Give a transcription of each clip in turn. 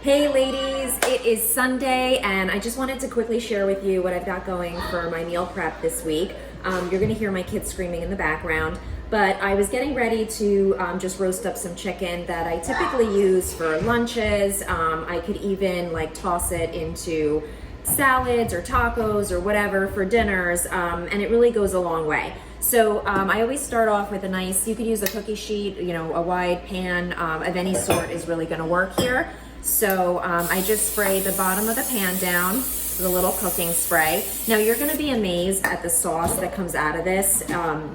Hey ladies, it is Sunday and I just wanted to quickly share with you what I've got going for my meal prep this week. You're gonna hear my kids screaming in the background, but I was getting ready to just roast up some chicken that I typically use for lunches. I could even like toss it into salads or tacos or whatever for dinners, and it really goes a long way. So I always start off with a nice, you could use a cookie sheet, you know, a wide pan of any sort is really gonna work here. So I just spray the bottom of the pan down with a little cooking spray. Now you're gonna be amazed at the sauce that comes out of this.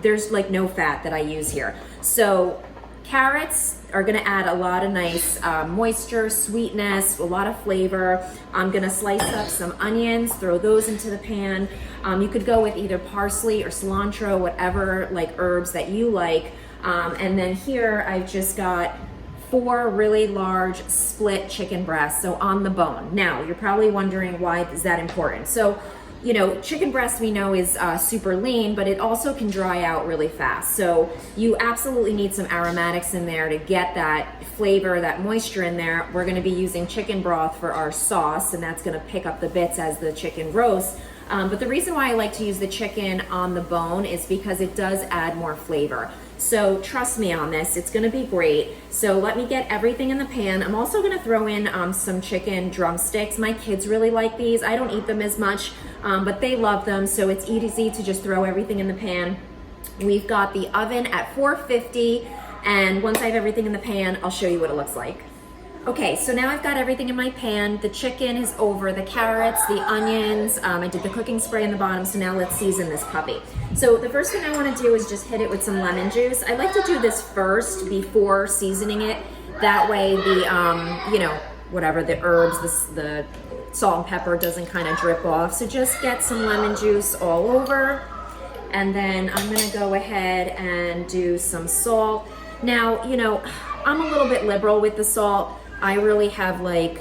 There's like no fat that I use here. So carrots are gonna add a lot of nice moisture, sweetness, a lot of flavor. I'm gonna slice up some onions, throw those into the pan. You could go with either parsley or cilantro, whatever like herbs that you like. And then here I've just got 4 really large split chicken breasts, so on the bone. Now, you're probably wondering why is that important. So, you know, chicken breast we know is super lean, but it also can dry out really fast. So you absolutely need some aromatics in there to get that flavor, that moisture in there. We're gonna be using chicken broth for our sauce, and that's gonna pick up the bits as the chicken roasts. But the reason why I like to use the chicken on the bone is because it does add more flavor. So trust me on this, it's gonna be great. So let me get everything in the pan. I'm also gonna throw in some chicken drumsticks. My kids really like these. I don't eat them as much, but they love them. So it's easy to just throw everything in the pan. We've got the oven at 450, and once I have everything in the pan, I'll show you what it looks like. Okay, so now I've got everything in my pan. The chicken is over, the carrots, the onions. I did the cooking spray in the bottom, so now let's season this puppy. So the first thing I wanna do is just hit it with some lemon juice. I like to do this first before seasoning it. That way the, you know, whatever, the herbs, the salt and pepper doesn't kind of drip off. So just get some lemon juice all over. And then I'm gonna go ahead and do some salt. Now, you know, I'm a little bit liberal with the salt. I really have like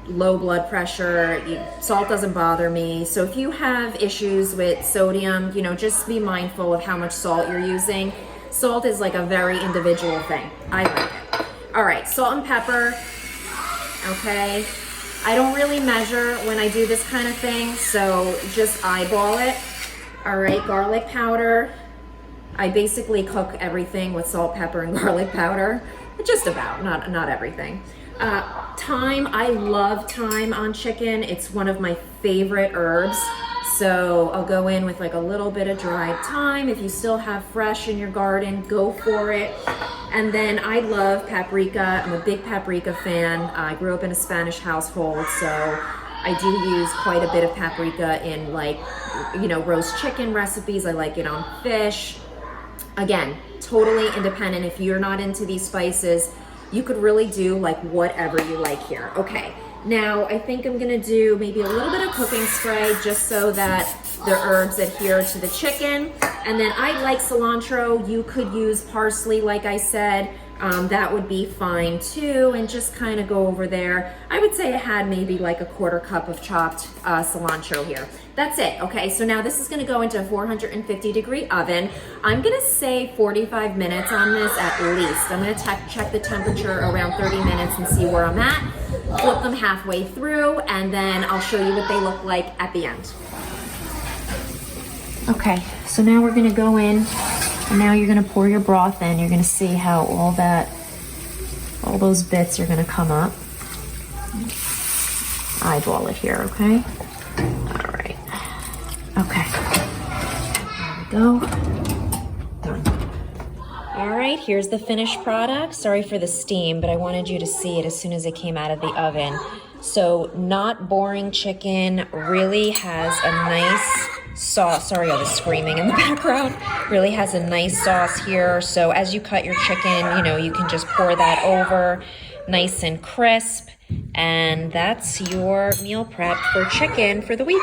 low blood pressure. Salt doesn't bother me. So if you have issues with sodium, you know, just be mindful of how much salt you're using. Salt is like a very individual thing. I like it. All right, salt and pepper. Okay. I don't really measure when I do this kind of thing, so just eyeball it. All right, garlic powder. I basically cook everything with salt, pepper, and garlic powder. Just about, not everything. Thyme, I love thyme on chicken. It's one of my favorite herbs. So I'll go in with like a little bit of dried thyme. If you still have fresh in your garden, go for it. And then I love paprika. I'm a big paprika fan. I grew up in a Spanish household, so I do use quite a bit of paprika in like, you know, roast chicken recipes. I like it on fish. Again, totally independent. If you're not into these spices, you could really do like whatever you like here. Okay, now I think I'm gonna do maybe a little bit of cooking spray just so that the herbs adhere to the chicken. And then I like cilantro. You could use parsley, like I said. That would be fine too, and just kind of go over there. I would say I had maybe like a 1/4 cup of chopped cilantro here. That's it. Okay, so now this is gonna go into a 450-degree oven. I'm gonna say 45 minutes on this at least. I'm gonna check the temperature around 30 minutes and see where I'm at. Flip them halfway through, and then I'll show you what they look like at the end. Okay, so now we're gonna go in, and now you're gonna pour your broth in. You're gonna see how all those bits are gonna come up. Eyeball it here, okay? All right. Okay. There we go. Done. All right, here's the finished product. Sorry for the steam, but I wanted you to see it as soon as it came out of the oven. So not boring chicken, really has a nice sauce. Sorry, all the screaming in the background. Really has a nice sauce here. So as you cut your chicken, you know, you can just pour that over, nice and crisp. And that's your meal prep for chicken for the week.